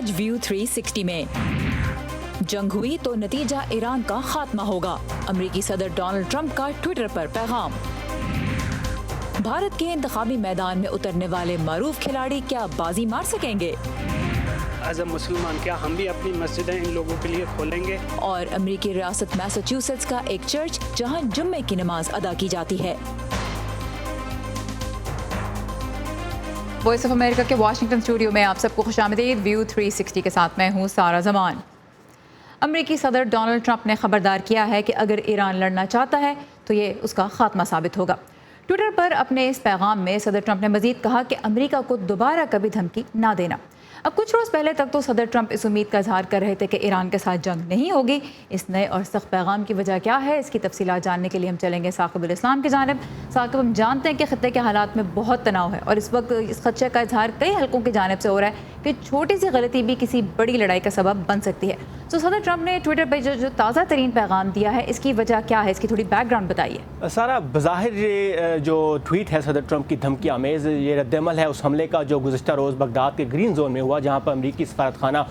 आज व्यू 360 में। जंग हुई तो नतीजा ईरान का खात्मा होगा, अमेरिकी सदर डोनाल्ड ट्रंप का ट्विटर पर पैगाम। भारत के इंतखाबी मैदान में उतरने वाले मारूफ खिलाड़ी क्या बाजी मार सकेंगे? एज अ मुसलमान क्या हम भी अपनी मस्जिदें इन लोगों के लिए खोलेंगे? और अमेरिकी रियासत मैसाचुसेट्स का एक चर्च जहां जुम्मे की नमाज अदा की जाती है। वॉइस ऑफ अमेरिका के वाशिंगटन स्टूडियो में आप सबको खुशामदीद। व्यू 360 के साथ मैं हूँ सारा जमान। अमेरिकी सदर डोनाल्ड ट्रंप ने खबरदार किया है कि अगर ईरान लड़ना चाहता है तो ये उसका खात्मा साबित होगा। ट्विटर पर अपने इस पैगाम में सदर ट्रंप ने मजीद कहा कि अमेरिका को दोबारा कभी धमकी ना देना। अब कुछ रोज़ पहले तक तो सदर ट्रंप इस उम्मीद का इजहार कर रहे थे कि ईरान के साथ जंग नहीं होगी। इस नए और सख्त पैगाम की वजह क्या है, इसकी तफसीलात जानने के लिए हम चलेंगे साकिब उल इस्लाम की जानिब। साकिब, हम जानते हैं कि खत्ते के हालात में बहुत तनाव है और इस वक्त इस खदशे का इजहार कई हलकों की जानिब से हो रहा है कि छोटी सी गलती भी किसी बड़ी लड़ाई का सबब बन सकती है। तो सदर ट्रंप ने ट्विटर पर जो ताज़ा तरीन पैगाम दिया है, इसकी वजह क्या है, इसकी थोड़ी बैकग्राउंड बताइए। सारा बज़ाहिर ये जो ट्वीट है सदर ट्रंप की धमकी आमेज़ ये रद्दमल है उस हमले का जो गुज़श्ता रोज़ बगदाद के ग्रीन जोन में हुआ, जहाँ पर अमरीकी सफारतखाना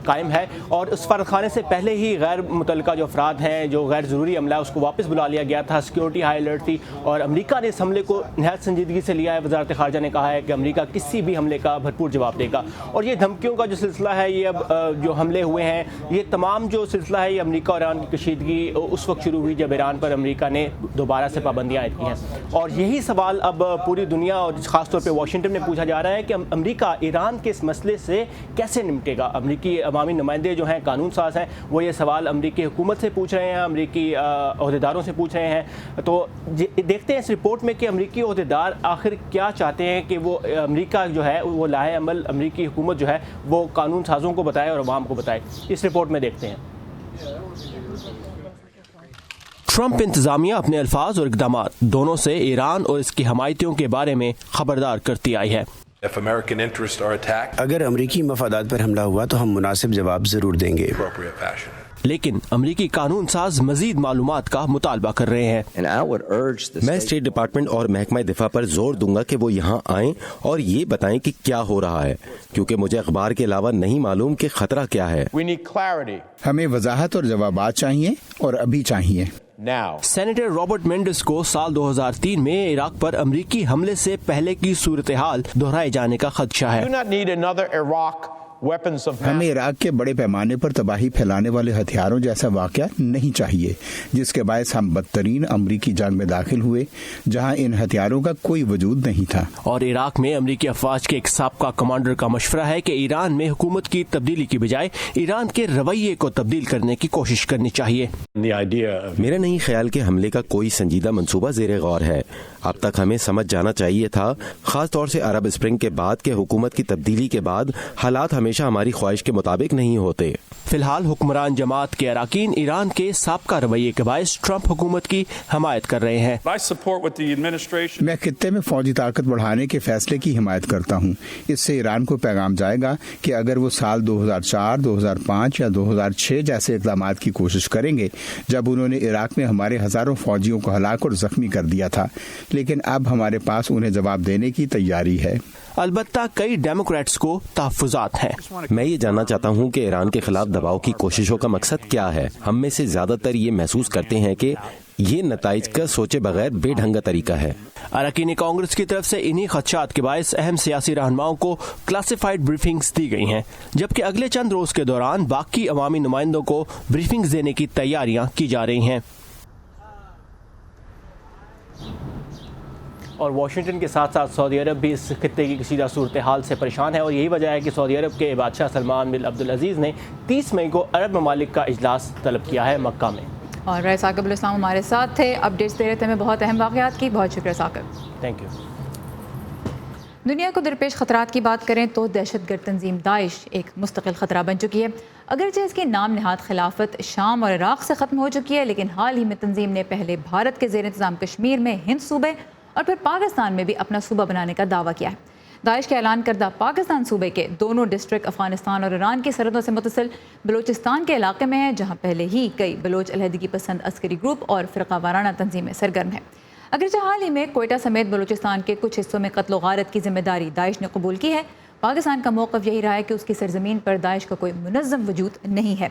कायम है। और उस सफारतखाने से पहले ही गैर मुतल्लिका जो अफराद हैं, जो गैर ज़रूरी अमला है, उसको वापस बुला लिया गया था। सिक्योरिटी हाई अलर्ट थी और अमरीका ने इस हमले को नहायत संजीदगी से लिया है। वज़ारत ख़ारजा ने कहा है कि अमरीका किसी भी हमले का भरपूर जवाब देगा। और ये धमकियों का जो सिलसिला है, ये अब जो हमले हुए हैं, ये तमाम जो सिलसिला है, ये अमरीका और ईरान की कशीदगी उस वक्त शुरू हुई जब ईरान पर अमरीका ने दोबारा से पाबंदियाँ आयद की हैं। और यही सवाल अब पूरी दुनिया और ख़ासतौर पर वाशिंगटन में पूछा जा रहा है कि अमरीका ईरान के इस मसले से कैसे निपटेगा। अमरीकी अवामी नुमाइंदे जो हैं, कानून साज हैं, वो ये सवाल अमरीकी हुकूमत से पूछ रहे हैं, अमरीकी अहदेदारों से पूछ रहे हैं। तो देखते हैं इस रिपोर्ट में कि अमरीकी अहदेदार आखिर क्या चाहते हैं कि वो अमरीका जो है वो लाहे अमल, अमरीकी हुकूमत जो है वो कानून साजों को बताए और अवाम को बताए। इस रिपोर्ट में देखते हैं। ट्रंप इंतजामिया अपने अल्फाज और इक़दामात दोनों से ईरान और इसकी हमायतियों के बारे में खबरदार करती आई है। अगर अमरीकी मफादात पर हमला हुआ तो हम मुनासिब जवाब जरूर देंगे। लेकिन अमरीकी कानून साज मजीद मालूमात का मुतालबा कर रहे हैं। मैं स्टेट डिपार्टमेंट और महकमा दिफा पर जोर दूंगा कि वो यहाँ आएं और ये बताएं कि क्या हो रहा है, क्योंकि मुझे अखबार के अलावा नहीं मालूम कि खतरा क्या है। हमें वजाहत और जवाबात चाहिए और अभी चाहिए। सेनेटर रॉबर्ट मेंडिस को साल 2003 में इराक पर अमरीकी हमले से पहले की सूरत हाल दोहराए जाने का खदशा है। हमें इराक के बड़े पैमाने पर तबाही फैलाने वाले हथियारों जैसा वाक़या नहीं चाहिए, जिसके बायस हम बदतरीन अमरीकी जंग में दाखिल हुए जहां इन हथियारों का कोई वजूद नहीं था। और इराक में अमरीकी अफवाज के एक साबका कमांडर का मशवरा है कि ईरान में हुकूमत की तब्दीली की बजाय ईरान के रवैये को तब्दील करने की कोशिश करनी चाहिए। मेरा नहीं ख्याल कि हमले का कोई संजीदा मंसूबा ज़ेरे गौर है। अब तक हमें समझ जाना चाहिए था, खास तौर से अरब स्प्रिंग के बाद के हुकूमत की तब्दीली के बाद हालात हमेशा हमारी ख्वाहिश के मुताबिक नहीं होते। फिलहाल हुक्मरान जमात के अराकीन ईरान के साबका रवैये के बायस ट्रंप हुकूमत की हमायत कर रहे हैं। मैं खित्ते में फौजी ताकत बढ़ाने के फैसले की हिमायत करता हूँ। इससे ईरान को पैगाम जाएगा कि अगर वो साल 2004, 2005 या 2006 जैसे इक़दामात की कोशिश करेंगे, जब उन्होंने इराक में हमारे हजारों फौजियों को हलाक और जख्मी कर दिया था, लेकिन अब हमारे पास उन्हें जवाब देने की तैयारी है। अलबत्ता कई डेमोक्रेट्स को तहफ़्फ़ुज़ात हैं। मैं ये जानना चाहता हूँ कि ईरान के खिलाफ दबाव की कोशिशों का मकसद क्या है। हम में से ज्यादातर ये महसूस करते हैं कि ये नताइज का सोचे बगैर बेढंगा तरीका है। अरकान कांग्रेस की तरफ से इन्हीं खदशात के बायस अहम सियासी रहनुमाओं को क्लासिफाइड ब्रीफिंग्स दी गई हैं, जबकि अगले चंद रोज के दौरान बाकी अवामी नुमाइंदों को ब्रीफिंग्स देने की तैयारियां की जा रही हैं। और वाशिंगटन के साथ साथ सऊदी अरब भी इस खित्ते की कशीदा सूरत हाल से परेशान है। और यही वजह है कि सऊदी अरब के बादशाह सलमान बिन अब्दुल अजीज़ ने 30 मई को अरब ममालिक का इजलास तलब किया है मक्का में। और साकिब उल इस्लाम हमारे साथ थे, अपडेट्स दे रहे थे हमें बहुत अहम वाक़यात की। बहुत शुक्रिया साकिब। Thank you. दुनिया को दरपेश ख़तरात की बात करें तो दहशतगर्द तंजीम दाइश एक मुस्तकिल ख़तरा बन चुकी है। अगरचे इसकी नाम नहाद खिलाफत शाम और इराक़ से ख़त्म हो चुकी है, लेकिन हाल ही में तंजीम ने पहले भारत के ज़ेर इंतज़ाम कश्मीर में हिंद सूबे और फिर पाकिस्तान में भी अपना सूबा बनाने का दावा किया है। दाइश के ऐलान करदा पाकिस्तान सूबे के दोनों डिस्ट्रिक्ट अफगानिस्तान और ईरान की सरहदों से मुतसिल बलूचिस्तान के इलाके में है, जहाँ पहले ही कई बलोच अलहदगी पसंद अस्करी ग्रुप और फ़िरका वाराना तंजीमें सरगर्म है। अगरचे हाल ही में कोयटा समेत बलूचिस्तान के कुछ हिस्सों में कत्ल व गारत की जिम्मेदारी दाइश ने कबूल की है, پاکستان کا موقف یہی رہا ہے کہ اس کی سرزمین پر داعش کا کوئی منظم وجود نہیں ہے۔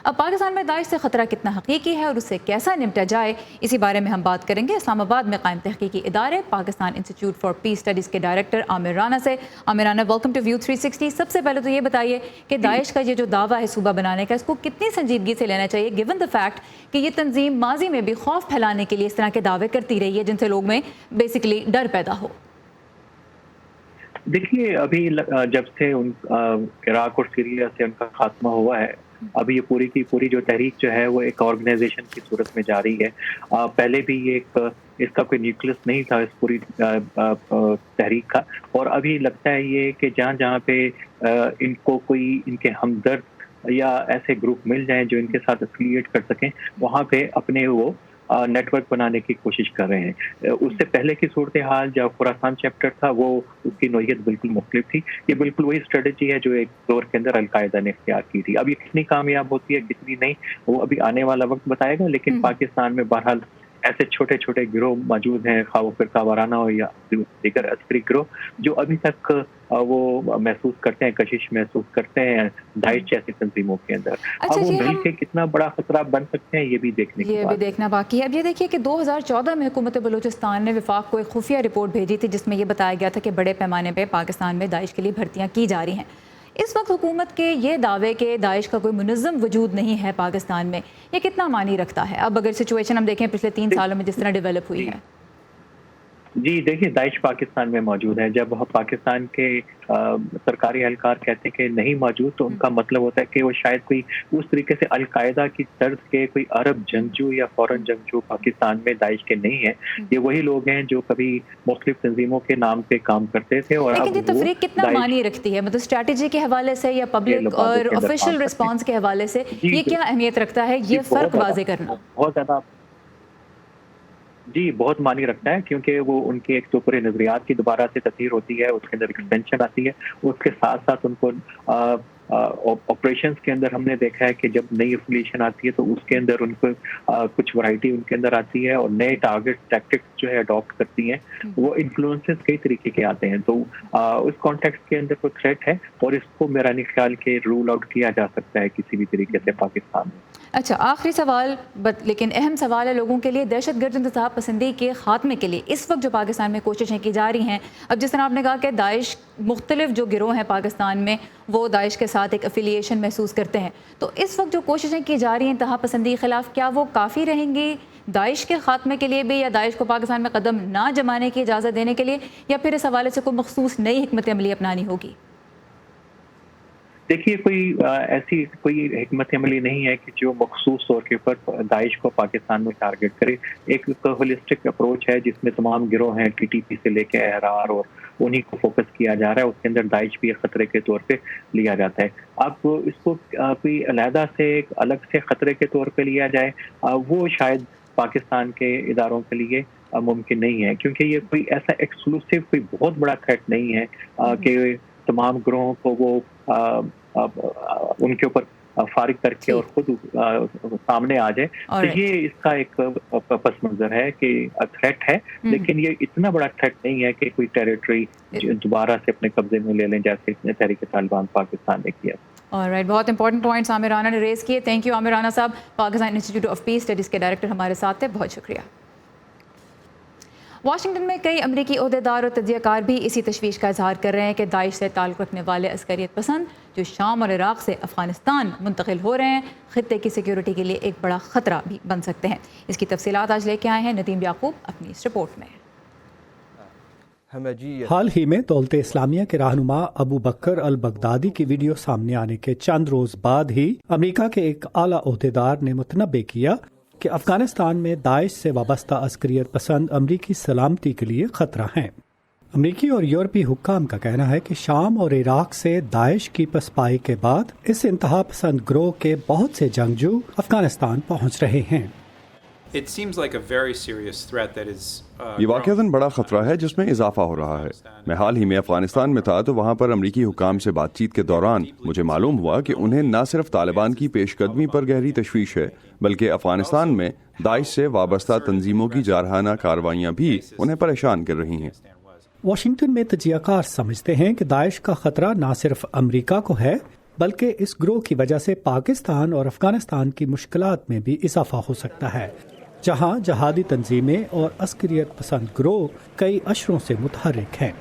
اب پاکستان میں داعش سے خطرہ کتنا حقیقی ہے اور اس سے کیسا نمٹا جائے، اسی بارے میں ہم بات کریں گے اسلام آباد میں قائم تحقیقی ادارے Pakistan institute for peace studies کے ڈائریکٹر عامر رانا سے۔ Amir Rana, welcome to view 360۔ سب سے پہلے تو یہ بتائیے کہ داعش کا یہ جو دعویٰ ہے صوبہ بنانے کا، اس کو کتنی سنجیدگی سے لینا چاہیے گیون دا فیکٹ کہ یہ تنظیم ماضی میں بھی خوف پھیلانے کے لیے اس طرح کے دعوے کرتی رہی ہے جن سے لوگ میں بیسیکلی ڈر پیدا ہو؟ دیکھیے، ابھی جب سے عراق اور سیریا سے ان کا خاتمہ ہوا ہے، ابھی یہ پوری کی پوری جو تحریک جو ہے وہ ایک آرگنائزیشن کی صورت میں جا رہی ہے۔ پہلے بھی یہ اس کا کوئی نیوکلس نہیں تھا اس پوری تحریک کا، اور ابھی لگتا ہے یہ کہ جہاں پہ ان کو کوئی ان کے ہمدرد یا ایسے گروپ مل جائیں جو ان کے ساتھ ایفیلیٹ کر سکیں، وہاں پہ اپنے وہ نیٹ ورک بنانے کی کوشش کر رہے ہیں۔ اس سے پہلے کی صورتحال جب خراسان چیپٹر تھا، وہ اس کی نوعیت بالکل مختلف تھی۔ یہ بالکل وہی اسٹریٹجی ہے جو ایک دور کے اندر القاعدہ نے اختیار کی تھی۔ اب یہ کتنی کامیاب ہوتی ہے کتنی نہیں، وہ ابھی آنے والا وقت بتائے گا، لیکن پاکستان میں بہرحال ایسے چھوٹے چھوٹے گروہ موجود ہیں، خواہ وہ فرقہ وارانہ ہو یا دیگر عسکری گروہ، جو ابھی تک وہ محسوس کرتے ہیں، کشش محسوس کرتے ہیں داعش جیسی تنظیموں کے اندر۔ اب وہ مل کے کتنا بڑا خطرہ بن سکتے ہیں یہ بھی دیکھنا باقی ہے۔ اب یہ دیکھیے کہ 2014 میں حکومت بلوچستان نے وفاق کو ایک خفیہ رپورٹ بھیجی تھی جس میں یہ بتایا گیا تھا کہ بڑے پیمانے پہ پاکستان میں داعش کے لیے بھرتیاں کی جا رہی ہیں۔ اس وقت حکومت کے یہ دعوے کہ داعش کا کوئی منظم وجود نہیں ہے پاکستان میں، یہ کتنا معنی رکھتا ہے اب اگر سچویشن ہم دیکھیں پچھلے 3 سالوں میں جس طرح ڈیولپ ہوئی ہے؟ جی دیکھیے، داعش پاکستان میں موجود ہے۔ جب پاکستان کے سرکاری اہلکار کہتے ہیں کہ نہیں موجود، تو ان کا مطلب ہوتا ہے کہ وہ شاید کوئی اس طریقے سے القاعدہ کی طرز کے کوئی عرب جنگجو یا فورن جنگجو پاکستان میں داعش کے نہیں ہیں۔ یہ وہی لوگ ہیں جو کبھی مختلف تنظیموں کے نام پہ کام کرتے تھے۔ اور لیکن یہ تفریق کتنا معنی رکھتی ہے، مطلب اسٹریٹجی کے حوالے سے یا پبلک اور آفیشیل رسپانس کے حوالے سے یہ کیا اہمیت رکھتا ہے، یہ فرق واضح کرنا؟ بہت زیادہ جی بہت معنی رکھتا ہے، کیونکہ وہ ان کے ایک تو پورے نظریات کی دوبارہ سے تطہیر ہوتی ہے، اس کے اندر ایکسٹینشن آتی ہے، اس کے ساتھ ساتھ ان کو آپریشنز کے اندر ہم نے دیکھا ہے کہ جب نئی ایفیلیشن آتی ہے تو اس کے اندر ان کو کچھ ورائٹی ان کے اندر آتی ہے اور نئے ٹارگٹ ٹیکٹکس جو ہے اڈاپٹ کرتی ہیں۔ وہ انفلوئنسز کئی طریقے کے آتے ہیں، تو اس کانٹیکسٹ کے اندر کوئی تھریٹ ہے اور اس کو میرا نہیں خیال کہ رول آؤٹ کیا جا سکتا ہے کسی بھی طریقے سے پاکستان میں۔ اچھا، آخری سوال لیکن اہم سوال ہے لوگوں کے لیے، دہشت گرد انتخاب پسندی کے خاتمے کے لیے اس وقت جو پاکستان میں کوششیں کی جا رہی ہیں، اب جس طرح آپ نے کہا کہ داعش مختلف جو گروہ ہیں پاکستان میں وہ داعش کے ساتھ ایک افیلیشن محسوس کرتے ہیں، تو اس وقت جو کوششیں کی جا رہی ہیں انتخاب پسندی کے خلاف، کیا وہ کافی رہیں گی داعش کے خاتمے کے لیے بھی، یا داعش کو پاکستان میں قدم نہ جمانے کی اجازت دینے کے لیے، یا پھر اس حوالے سے کوئی مخصوص نئی حکمت عملی اپنانی ہوگی؟ دیکھیے، کوئی ایسی کوئی حکمت عملی نہیں ہے کہ جو مخصوص طور کے اوپر داعش کو پاکستان میں ٹارگٹ کرے۔ ایک ہولسٹک اپروچ ہے جس میں تمام گروہ ہیں، ٹی ٹی پی سے لے کے احرار، اور انہی کو فوکس کیا جا رہا ہے۔ اس کے اندر داعش بھی ایک خطرے کے طور پہ لیا جاتا ہے۔ اب اس کو کوئی علیحدہ سے ایک الگ سے خطرے کے طور پہ لیا جائے، وہ شاید پاکستان کے اداروں کے لیے ممکن نہیں ہے، کیونکہ یہ کوئی ایسا ایکسکلوسیو کوئی بہت بڑا تھریٹ نہیں ہے کہ تمام گروہوں کو وہ ان کے اوپر فارغ کر کے اور خود سامنے آ جائے۔ تو یہ اس کا ایک پس منظر ہے کہ تھریٹ ہے، لیکن یہ اتنا بڑا تھریٹ نہیں ہے کہ کوئی ٹیریٹری دوبارہ سے اپنے قبضے میں لے لیں جیسے تحریک طالبان پاکستان نے کیا۔ آلرائٹ، بہت امپورٹنٹ پوائنٹس عامر رانا نے ریز کیے۔ تھینک یو عامر رانا صاحب، Pakistan institute of peace studies کے ڈائریکٹر ہمارے ساتھ تھے، بہت شکریہ۔ واشنگٹن میں کئی امریکی عہدیدار اور تجزیہ کار بھی اسی تشویش کا اظہار کر رہے ہیں کہ داعش سے تعلق رکھنے والے عسکریت پسند جو شام اور عراق سے افغانستان منتقل ہو رہے ہیں، خطے کی سیکیورٹی کے لیے ایک بڑا خطرہ بھی بن سکتے ہیں۔ اس کی تفصیلات آج لے کے آئے ہیں ندیم یعقوب اپنی اس رپورٹ میں۔ حال ہی میں دولت اسلامیہ کے رہنما ابو بکر البغدادی کی ویڈیو سامنے آنے کے چند روز بعد ہی امریکہ کے ایک اعلیٰ عہدیدار نے متنبع کیا کہ افغانستان میں داعش سے وابستہ عسکریت پسند امریکی سلامتی کے لیے خطرہ ہیں۔ امریکی اور یورپی حکام کا کہنا ہے کہ شام اور عراق سے داعش کی پسپائی کے بعد اس انتہا پسند گروہ کے بہت سے جنگجو افغانستان پہنچ رہے ہیں۔ یہ واقعتاً بڑا خطرہ ہے جس میں اضافہ ہو رہا ہے۔ میں حال ہی میں افغانستان میں تھا تو وہاں پر امریکی حکام سے بات چیت کے دوران مجھے معلوم ہوا کہ انہیں نہ صرف طالبان کی پیش قدمی پر گہری تشویش ہے، بلکہ افغانستان میں داعش سے وابستہ تنظیموں کی جارحانہ کارروائیاں بھی انہیں پریشان کر رہی ہیں۔ वाशिंगटन में तजियाकार समझते हैं कि दाइश का खतरा न सिर्फ अमेरिका को है बल्कि इस ग्रोह की वजह से पाकिस्तान और अफगानिस्तान की मुश्किलात में भी इजाफा हो सकता है, जहां जहादी तंजीमें और अस्करियत पसंद ग्रोह कई अशरों से मुतहर्रिक हैं।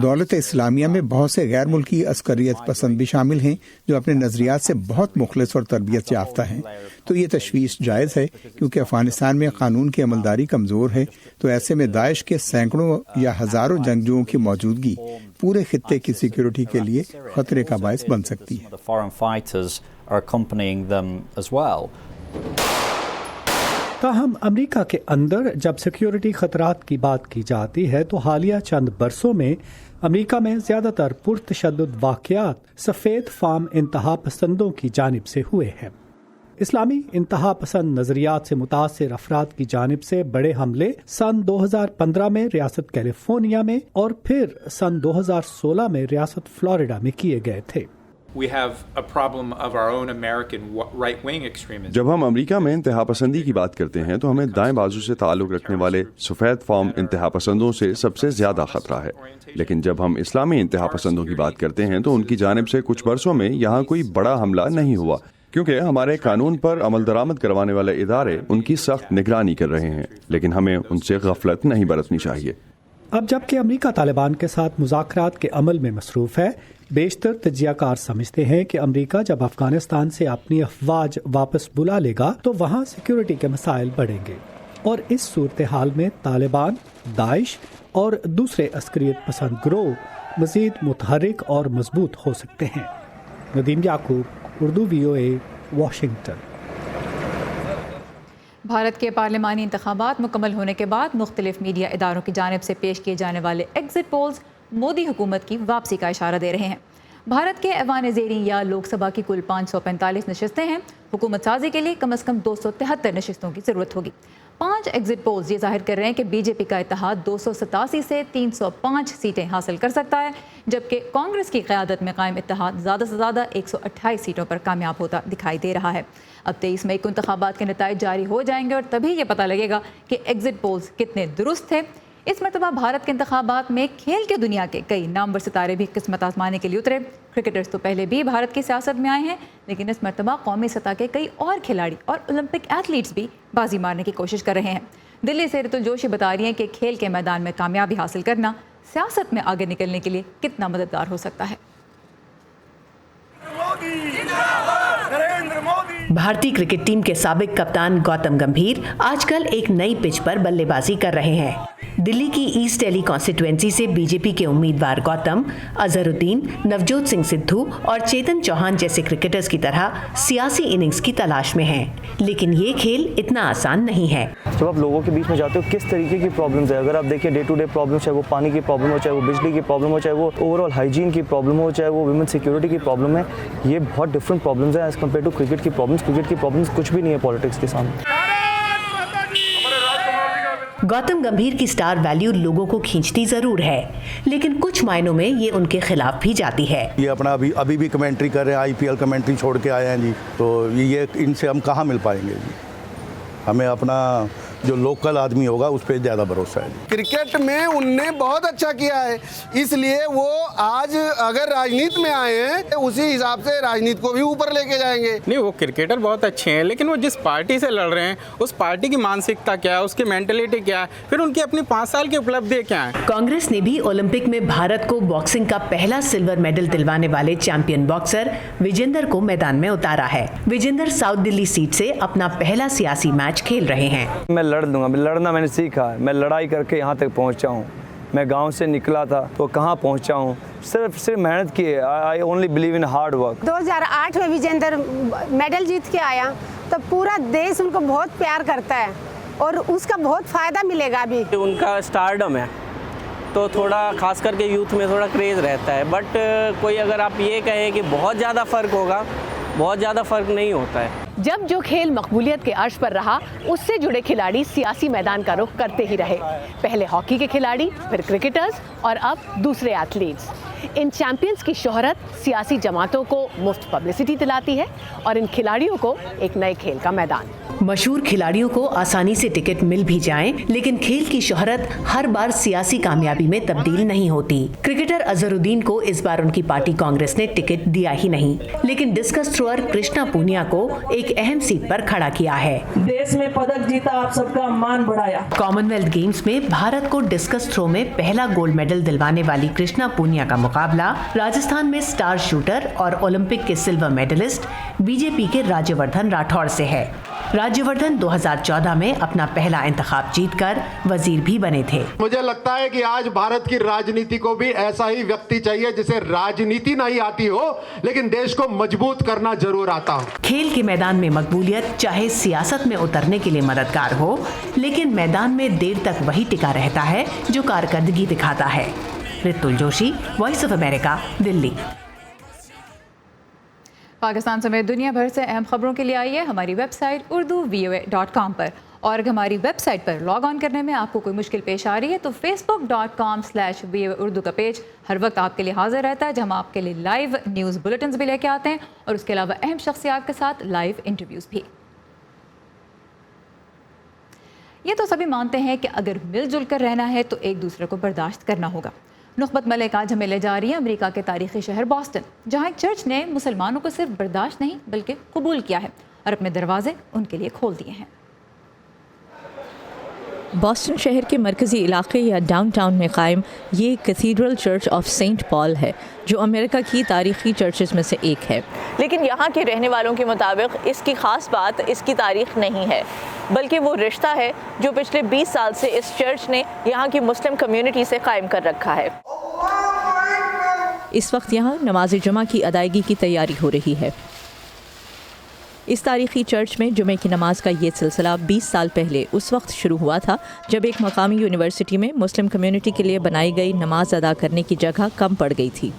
दौलत इस्लामिया में बहुत से गैर मुल्की अस्करियत पसंद भी शामिल हैं जो अपने नजरियात से बहुत मुखलिस और तरबियत याफ्ता हैं। तो ये तशवीश जायज़ है क्योंकि अफगानिस्तान में कानून की अमलदारी कमज़ोर है, तो ऐसे में दाइश के सैकड़ों या हज़ारों जंगजुओं की मौजूदगी पूरे खित्ते की सिक्योरिटी के लिए खतरे का बायस बन सकती है। ताहम अमेरिका के अंदर जब सिक्योरिटी खतरात की बात की जाती है तो हालिया चंद बरसों में अमेरिका में ज़्यादातर पुरतशद्दुद वाक़यात सफ़ेद फार्म इंतहा पसंदों की जानिब से हुए हैं। इस्लामी इंतहा पसंद नज़रियात से मुतासिर अफराद की जानिब से बड़े हमले सन 2015 में रियासत कैलिफोर्निया में और फिर सन 2016 में रियासत फ्लोरिडा में किए गए थे। जब हम अमेरिका में इंतहा पसंदी की बात करते हैं तो हमें दाएं बाजू से ताल्लुक़ रखने वाले सफ़ेद फार्म इंतहा पसंदों से सबसे ज़्यादा ख़तरा है, लेकिन जब हम इस्लामी इंतहा पसंदों की बात करते हैं तो उनकी जानिब से कुछ बरसों में यहाँ कोई बड़ा हमला नहीं हुआ, क्योंकि हमारे कानून पर अमल दरामद करवाने वाले इदारे उनकी सख्त निगरानी कर रहे हैं, लेकिन हमें उनसे गफलत नहीं बरतनी चाहिए। अब जबकि अमेरिका तालिबान के साथ मुज़ाकरात के अमल में मसरूफ़ है, बेशतर तजियाकार समझते हैं कि अमेरिका जब अफगानिस्तान से अपनी अफवाज वापस बुला लेगा तो वहाँ सिक्योरिटी के मसाइल बढ़ेंगे और इस सूरत हाल में तालिबान, दाइश और दूसरे अस्करियत पसंद ग्रोह मज़ीद मुतहर्रिक और मजबूत हो सकते हैं। नदीम याकूब, उर्दू VOA, वाशिंगटन। भारत के पार्लिमानी इंतखाबात मुकम्मल होने के बाद मुख्तलिफ मीडिया इदारों की जानिब से पेश किए जाने वाले एग्जिट पोल्स मोदी हुकूमत की वापसी का इशारा दे रहे हैं। भारत के ऐवान ज़ेरी या लोकसभा की कुल 545 नशस्तें हैं। हुकूमत साजी के लिए कम अज़ कम 273 नशस्तों की ज़रूरत होगी। 5 एग्जिट पोल्स ये जाहिर कर रहे हैं कि बीजेपी का इत्तेहाद 287 से 305 सीटें हासिल कर सकता है, जबकि कांग्रेस की क़यादत में कायम इत्तेहाद ज़्यादा से ज़्यादा 128 सीटों पर कामयाब होता दिखाई दे रहा है। अब 23 मई को इंतखाबात के नताइज जारी हो जाएंगे और तभी ये पता लगेगा कि एग्जिट पोल्स कितने दुरुस्त थे। इस मरतबा भारत के इंतखाबात में खेल के दुनिया के कई नामवर सितारे भी किस्मत आजमाने के लिए उतरे। क्रिकेटर्स तो पहले भी भारत की सियासत में आए हैं, लेकिन इस मरतबा कौमी सतह के कई और खिलाड़ी और ओलंपिक एथलीट्स भी बाजी मारने की कोशिश कर रहे हैं। दिल्ली से ऋतुल जोशी बता रही हैं कि खेल के मैदान में कामयाबी हासिल करना सियासत में आगे निकलने के लिए कितना मददगार हो सकता है। भारतीय क्रिकेट टीम के साबिक कप्तान गौतम गंभीर आजकल एक नई पिच पर बल्लेबाजी कर रहे हैं। दिल्ली की ईस्ट दिल्ली कॉन्स्टिट्यूएंसी से बीजेपी के उम्मीदवार गौतम, अजहरुद्दीन, नवजोत सिंह सिद्धू और चेतन चौहान जैसे क्रिकेटर्स की तरह सियासी इनिंग्स की तलाश में हैं। लेकिन ये खेल इतना आसान नहीं है। जब आप लोगों के बीच में जाते हो किस तरीके की प्रॉब्लम्स है, अगर आप देखिए डे टू डे प्रॉब्लम, चाहे वो पानी की प्रॉब्लम हो, चाहे वो बिजली की प्रॉब्लम हो, चाहे वो ओवरऑल हाइजीन की प्रॉब्लम हो, चाहे वो वुमेन सिक्योरिटी की प्रॉब्लम है, ये बहुत डिफरेंट प्रॉब्लम्स हैं एज कम्पेयर टू क्रिकेट की प्रॉब्लम्स। क्रिकेट की प्रॉब्लम्स कुछ भी नहीं है पॉलिटिक्स के सामने। गौतम गंभीर की स्टार वैल्यू लोगों को खींचती जरूर है, लेकिन कुछ मायनों में ये उनके खिलाफ भी जाती है। ये अपना अभी भी कमेंट्री कर रहे हैं, IPL कमेंट्री छोड़ के आए हैं जी, तो ये इनसे हम कहाँ मिल पाएंगे जी। हमें अपना जो लोकल आदमी होगा उस पर ज़्यादा भरोसा है। क्रिकेट में उनने बहुत अच्छा किया है, इसलिए वो आज अगर राजनीति में आए हैं तो उसी हिसाब से राजनीति को भी ऊपर लेके जाएंगे। नहीं, वो क्रिकेटर बहुत अच्छे हैं, लेकिन वो जिस पार्टी से लड़ रहे हैं उस पार्टी की मानसिकता क्या है, उसकी मेंटलिटी क्या है, फिर उनकी अपनी 5 साल की उपलब्धि क्या है। कांग्रेस ने भी ओलंपिक में भारत को बॉक्सिंग का पहला सिल्वर मेडल दिलवाने वाले चैंपियन बॉक्सर विजेंदर को मैदान में उतारा है। विजेंदर साउथ दिल्ली सीट से अपना पहला सियासी मैच खेल रहे हैं। मैं लड़ दूंगा, लड़ना मैंने सीखा है, मैं लड़ाई करके यहाँ तक पहुँचा हूँ। मैं गांव से निकला था तो कहाँ पहुँचा हूँ, सिर्फ मेहनत की है। I only believe in hard work. 2008 में विजेंदर मेडल जीत के आया तो पूरा देश उनको बहुत प्यार करता है और उसका बहुत फ़ायदा मिलेगा। अभी उनका स्टारडम है तो थोड़ा खास करके यूथ में थोड़ा क्रेज़ रहता है, बट कोई अगर आप ये कहें कि बहुत ज़्यादा फ़र्क होगा, बहुत ज़्यादा फ़र्क नहीं होता है। जब जो खेल मकबूलियत के अर्श पर रहा, उससे जुड़े खिलाड़ी सियासी मैदान का रुख करते ही रहे। पहले हॉकी के खिलाड़ी, फिर क्रिकेटर्स और अब दूसरे एथलीट्स। इन चैंपियंस की शोहरत सियासी जमातों को मुफ्त पब्लिसिटी दिलाती है और इन खिलाड़ियों को एक नए खेल का मैदान। मशहूर खिलाड़ियों को आसानी से टिकट मिल भी जाएं, लेकिन खेल की शोहरत हर बार सियासी कामयाबी में तब्दील नहीं होती। क्रिकेटर अजहरुद्दीन को इस बार उनकी पार्टी कांग्रेस ने टिकट दिया ही नहीं, लेकिन डिस्कस थ्रोअर कृष्णा पूनिया को एक अहम सीट पर खड़ा किया है। देश में पदक जीता, आप सबका मान बढ़ाया। कॉमनवेल्थ गेम्स में भारत को डिस्कस थ्रो में पहला गोल्ड मेडल दिलवाने वाली कृष्णा पूनिया का मुकाबला राजस्थान में स्टार शूटर और ओलंपिक के सिल्वर मेडलिस्ट बीजेपी के राज्यवर्धन राठौड़ से है। राज्यवर्धन 2014 में अपना पहला इंतखाब जीतकर वजीर भी बने थे। मुझे लगता है कि आज भारत की राजनीति को भी ऐसा ही व्यक्ति चाहिए जिसे राजनीति नहीं आती हो लेकिन देश को मजबूत करना जरूर आता हो। खेल के मैदान में मकबूलियत चाहे सियासत में उतरने के लिए मददगार हो, लेकिन मैदान में देर तक वही टिका रहता है जो कारकर्दगी दिखाता है। Ritul Joshi, voice of America, Delhi. Pakistan समेत दुनिया भर से अहम खबरों के लिए आइए हमारी वेबसाइट urduvoa.com पर, और अगर हमारी वेबसाइट पर लॉग ऑन करने में आपको कोई मुश्किल पेश आ रही है तो facebook.com/voa उर्दू का पेज हर वक्त आपके लिए हाजिर रहता है, जहाँ हम आपके लिए लाइव न्यूज़ बुलेटिन भी लेके आते हैं और उसके अलावा अहम शख्सियात के साथ लाइव इंटरव्यूज़ भी। ये तो सभी मानते हैं कि अगर मिलजुल कर रहना है तो एक दूसरे को बर्दाश्त करना होगा। नुखबत मलिक आज हमें ले जा रही है अमेरिका के तारीखी शहर बॉस्टन, जहाँ एक चर्च ने मुसलमानों को सिर्फ बर्दाश्त नहीं बल्कि कबूल किया है और अपने दरवाजे उनके लिए खोल दिए हैं। बॉस्टन शहर के मरकज़ी इलाके या डाउनटाउन में कायम ये cathedral church of saint Paul है, जो अमेरिका की तारीखी चर्चेस में से एक है। लेकिन यहाँ के रहने वालों के मुताबिक इसकी ख़ास बात इसकी तारीख नहीं है, बल्कि वो रिश्ता है जो पिछले 20 साल से इस चर्च ने यहाँ की मुस्लिम कम्युनिटी से कायम कर रखा है। इस वक्त यहाँ नमाज जुमा की अदायगी की तैयारी हो रही है। इस तारीखी चर्च में जुमे की नमाज का ये सिलसिला 20 साल पहले उस वक्त शुरू हुआ था जब एक मकामी यूनिवर्सिटी में मुस्लिम कम्युनिटी के लिए बनाई गई नमाज अदा करने की जगह कम पड़ गई थी।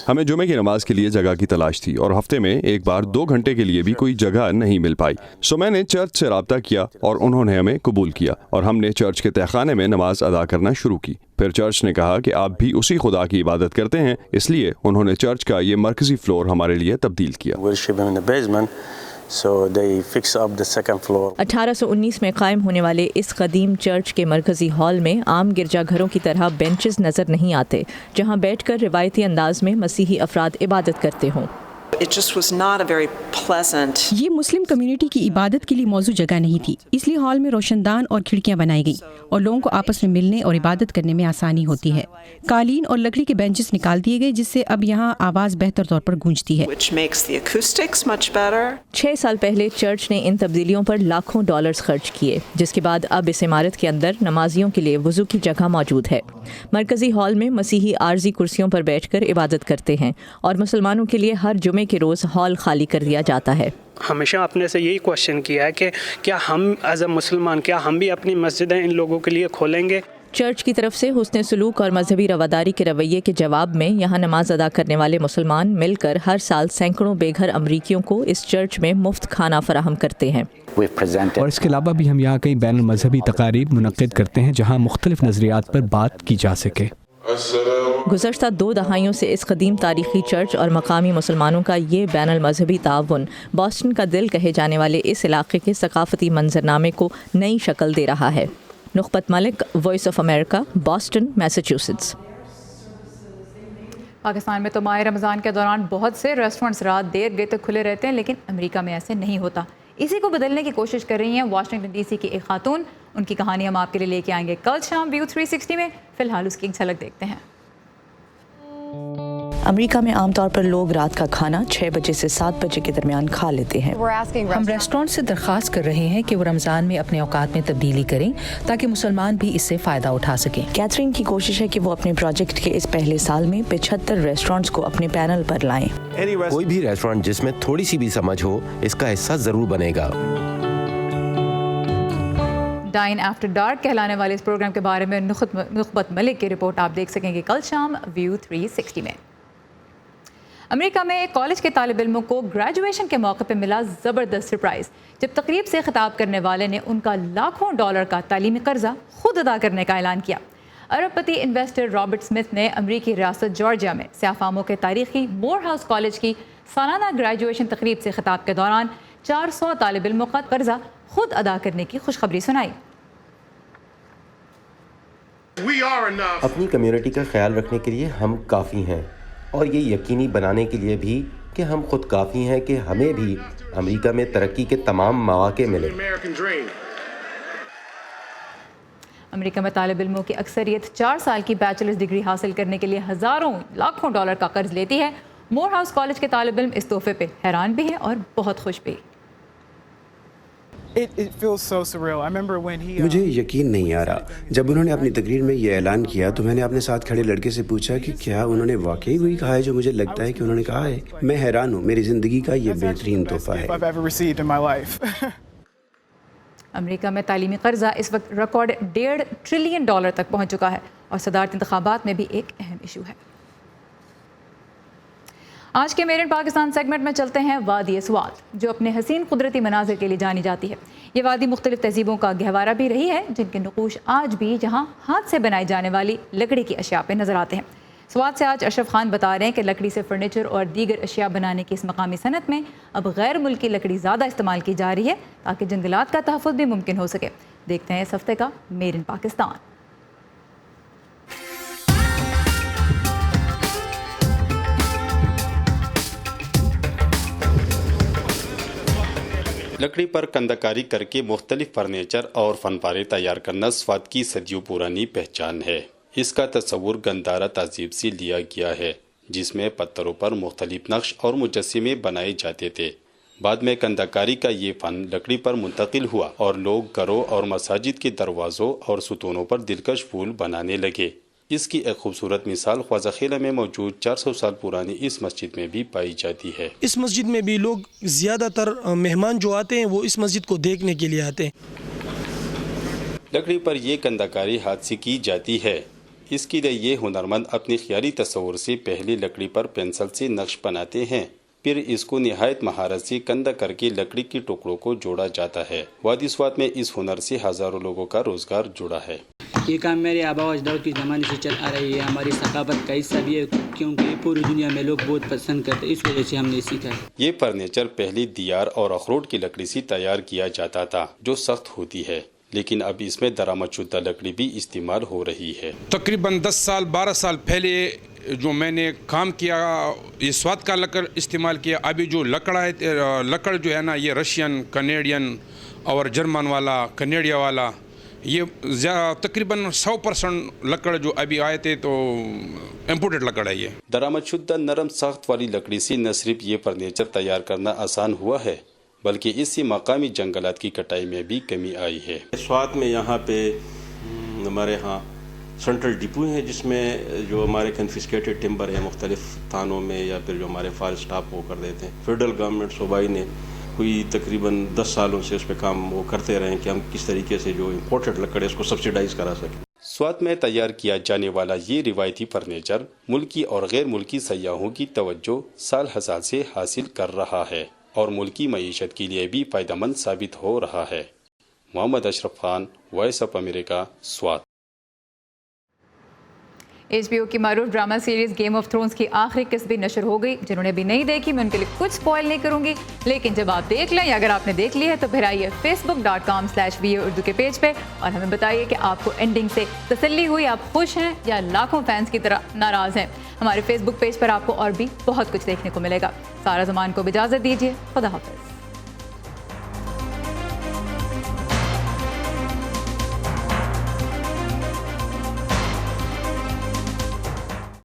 हमें जुमे की नमाज के लिए जगह की तलाश थी और हफ्ते में एक बार 2 घंटे के लिए भी कोई जगह नहीं मिल पाई। सो मैंने चर्च से रब्ता किया और उन्होंने हमें कबूल किया और हमने चर्च के तहखाने में नमाज अदा करना शुरू की। फिर चर्च ने कहा कि आप भी उसी खुदा की इबादत करते हैं, इसलिए उन्होंने चर्च का ये मरकजी फ्लोर हमारे लिए तब्दील किया। So they fix up the second floor. 1819 में कायम होने वाले इस कदीम चर्च के मरकजी हॉल में आम गिरजाघरों की तरह बेंचेस नज़र नहीं आते, जहां बैठकर रिवायती अंदाज में मसीही अफराद इबादत करते हों। ये मुस्लिम कम्युनिटी की इबादत के लिए मौजूद जगह नहीं थी, इसलिए हॉल में रोशनदान और खिड़कियां बनाई गई और लोगों को आपस में मिलने और इबादत करने में आसानी होती है। कालीन और लकड़ी के बेंचेस निकाल दिए गए, जिससे अब यहाँ आवाज़ बेहतर तौर पर गूंजती है। 6 साल पहले चर्च ने इन तब्दीलियों पर लाखों डॉलर्स खर्च किए, जिसके बाद अब इस इमारत के अंदर नमाजियों के लिए वुज़ू की जगह मौजूद है। मरकजी हॉल में मसीही आर्जी कुर्सियों पर बैठकर इबादत करते हैं और मुसलमानों के लिए हर जुमे के रोज़ हॉल खाली कर दिया जाता है। हमेशा अपने से यही क्वेश्चन किया है कि क्या हम एज अ मुसलमान, क्या हम भी अपनी मस्जिदें इन लोगों के लिए खोलेंगे? चर्च की तरफ से हुस्न सलूक और मजहबी रवादारी के रवैये के जवाब में यहाँ नमाज अदा करने वाले मुसलमान मिलकर हर साल सैकड़ों बेघर अमरीकियों को इस चर्च में मुफ्त खाना फराहम करते हैं। और इसके अलावा भी हम यहाँ कई बैन मजहबी तकारीब मुनक्किद करते हैं जहाँ मुख्तलिफ नज़रियात पर बात की जा सके। गुज़श्ता 2 दहाइयों से इस कदीम तारीखी चर्च और मकामी मुसलमानों का ये बैनुल मजहबी ताउन बॉस्टन का दिल कहे जाने वाले इस इलाके के सकाफती मंजरनामे को नई शक्ल दे रहा है। Nukhbat Malik, voice of America, Boston, Massachusetts. Pakistan में तो माह रमज़ान के दौरान बहुत से रेस्टोरेंट्स रात देर गए तक खुले रहते हैं, लेकिन अमेरिका में ऐसे नहीं होता। इसी को बदलने की कोशिश कर रही हैं वाशिंगटन डीसी की एक खातून। उनकी कहानी हम आपके लिए लेके आएंगे कल शाम व्यू 360 में। फिलहाल उसकी एक झलक देखते हैं। अमेरिका में आमतौर पर लोग रात का खाना 6 बजे से 7 बजे के दरमियान खा लेते हैं। हम रेस्टोरेंट से दरख्वास्त कर रहे हैं कि वो रमज़ान में अपने औकात में तब्दीली करें ताकि मुसलमान भी इससे फ़ायदा उठा सकें। कैथरीन की कोशिश है कि वो अपने प्रोजेक्ट के इस पहले साल में 75 रेस्टोरेंट्स को अपने पैनल पर लाएं। कोई भी रेस्टोरेंट जिसमें थोड़ी सी भी समझ हो इसका हिस्सा ज़रूर बनेगा। डाइन आफ्टर डार्क कहलाने वाले इस प्रोग्राम के बारे में नुखबत मलिक की रिपोर्ट आप देख सकेंगे कल शाम व्यू 360 में। امریکہ میں ایک کالج کے طالب علموں کو گریجویشن کے موقع پہ ملا زبردست سرپرائز، جب تقریب سے خطاب کرنے والے نے ان کا لاکھوں ڈالر کا تعلیمی قرضہ خود ادا کرنے کا اعلان کیا۔ ارب پتی انویسٹر رابرٹ اسمتھ نے امریکی ریاست جارجیا میں سیاہ فاموں کے تاریخی مور ہاؤس کالج کی سالانہ گریجویشن تقریب سے خطاب کے دوران 400 طالب علموں کا قرضہ خود ادا کرنے کی خوشخبری سنائی۔ اپنی کمیونٹی کا خیال رکھنے کے لیے ہم کافی ہیں، اور یہ یقینی بنانے کے لیے بھی کہ ہم خود کافی ہیں کہ ہمیں بھی امریکہ میں ترقی کے تمام مواقع ملے۔ امریکہ میں طالب علموں کی اکثریت 4 سال کی بیچلرز ڈگری حاصل کرنے کے لیے ہزاروں لاکھوں ڈالر کا قرض لیتی ہے۔ مور ہاؤس کالج کے طالب علم اس تحفے پہ حیران بھی ہیں اور بہت خوش بھی۔ مجھے یقین نہیں آ رہا، جب انہوں نے اپنی تقریر میں یہ اعلان کیا تو میں نے اپنے ساتھ کھڑے لڑکے سے پوچھا کہ کیا انہوں نے واقعی وہی کہا ہے جو مجھے لگتا ہے کہ انہوں نے کہا ہے۔ میں حیران ہوں، میری زندگی کا یہ بہترین تحفہ ہے۔ امریکہ میں تعلیمی قرضہ اس وقت ریکارڈ $1.5 ٹریلین تک پہنچ چکا ہے اور صدارتی انتخابات میں بھی ایک اہم ایشو ہے۔ آج کے میرے پاکستان سیگمنٹ میں چلتے ہیں وادی سوات، جو اپنے حسین قدرتی مناظر کے لیے جانی جاتی ہے۔ یہ وادی مختلف تہذیبوں کا گہوارہ بھی رہی ہے، جن کے نقوش آج بھی جہاں ہاتھ سے بنائی جانے والی لکڑی کی اشیاء پہ نظر آتے ہیں۔ سوات سے آج اشرف خان بتا رہے ہیں کہ لکڑی سے فرنیچر اور دیگر اشیاء بنانے کی اس مقامی صنعت میں اب غیر ملکی لکڑی زیادہ استعمال کی جا رہی ہے تاکہ جنگلات کا تحفظ بھی ممکن ہو سکے۔ دیکھتے ہیں اس ہفتے کا میڈ ان پاکستان۔ لکڑی پر کندکاری کر کے مختلف فرنیچر اور فن پارے تیار کرنا سوات کی صدیوں پرانی پہچان ہے۔ اس کا تصور گندھارا تہذیب سے لیا گیا ہے، جس میں پتھروں پر مختلف نقش اور مجسمے بنائے جاتے تھے۔ بعد میں کندکاری کا یہ فن لکڑی پر منتقل ہوا اور لوگ گھروں اور مساجد کے دروازوں اور ستونوں پر دلکش پھول بنانے لگے۔ اس کی ایک خوبصورت مثال خواجہ خیلہ میں موجود 400 سال پرانی اس مسجد میں بھی پائی جاتی ہے۔ اس مسجد میں بھی لوگ زیادہ تر مہمان جو آتے ہیں وہ اس مسجد کو دیکھنے کے لیے آتے ہیں۔ لکڑی پر یہ کندکاری ہاتھ سے کی جاتی ہے۔ اس کے لیے یہ ہنرمند اپنے خیالی تصور سے پہلے لکڑی پر پینسل سے نقش بناتے ہیں، پھر اس کو نہایت مہارت سے کندہ کر کے لکڑی کے ٹکڑوں کو جوڑا جاتا ہے۔ وادی سوات میں اس ہنر سے ہزاروں لوگوں کا روزگار جڑا ہے۔ یہ کام میرے آبا و اجداد کے زمانے سے چل آ رہی ہے، ہماری ثقافت کا حصہ بھی ہے، کیونکہ پوری دنیا میں لوگ بہت پسند کرتے ہیں، اس وجہ سے ہم نے سیکھا ہے۔ یہ فرنیچر پہلے دیار اور اخروٹ کی لکڑی سے تیار کیا جاتا تھا، جو سخت ہوتی ہے، لیکن اب اس میں درآمد شدہ لکڑی بھی استعمال ہو رہی ہے۔ تقریباً 10 سال 12 سال پہلے جو میں نے کام کیا، یہ سوات کا لکڑ استعمال کیا۔ ابھی جو لکڑ جو ہے نا، یہ رشین، کنیڈین اور جرمن والا، کنیڈیا والا، یہ تقریباً 100% لکڑ جو ابھی آئے تھے تو امپورٹڈ لکڑ ہے۔ یہ درآمد شدہ نرم ساخت والی لکڑی سے نہ صرف یہ فرنیچر تیار کرنا آسان ہوا ہے، بلکہ اس سے مقامی جنگلات کی کٹائی میں بھی کمی آئی ہے۔ سوات میں یہاں پہ ہمارے ہاں سینٹرل ڈپو ہے، جس میں جو ہمارے کنفسکیٹڈ ٹمبر ہے مختلف تھانوں میں یا پھر جو ہمارے فارسٹ اسٹاف وہ کر دیتے ہیں۔ فیڈرل گورنمنٹ صوبائی نے کوئی تقریباً 10 سالوں سے اس پہ کام وہ کرتے رہے کہ ہم کس طریقے سے جو امپورٹڈ لکڑ ہے اس کو سبسیڈائز کرا سکیں۔ سوات میں تیار کیا جانے والا یہ روایتی فرنیچر ملکی اور غیر ملکی سیاحوں کی توجہ سال ہر سال سے حاصل کر رہا ہے اور ملکی معیشت کے لیے بھی فائدہ مند ثابت ہو رہا ہے۔ Muhammad Ashraf Khan, voice of America, Swat. HBO کی معروف drama series Game of Thrones کی آخری قسط بھی نشر ہو گئی۔ جنہوں نے ابھی نہیں دیکھی، میں ان کے لیے کچھ سپوائل نہیں کروں گی، لیکن جب آپ دیکھ لیں یا اگر آپ نے دیکھ لی ہے تو پھر آئیے facebook.com/VO Urdu کے پیج پہ اور ہمیں بتائیے کہ آپ کو اینڈنگ سے تسلی ہوئی، آپ خوش ہیں یا لاکھوں فینس کی طرح ناراض ہیں۔ ہمارے فیس بک پیج پر آپ کو اور بھی بہت کچھ دیکھنے کو ملے گا۔ سارا زمان کو اجازت دیجیے، خدا حافظ۔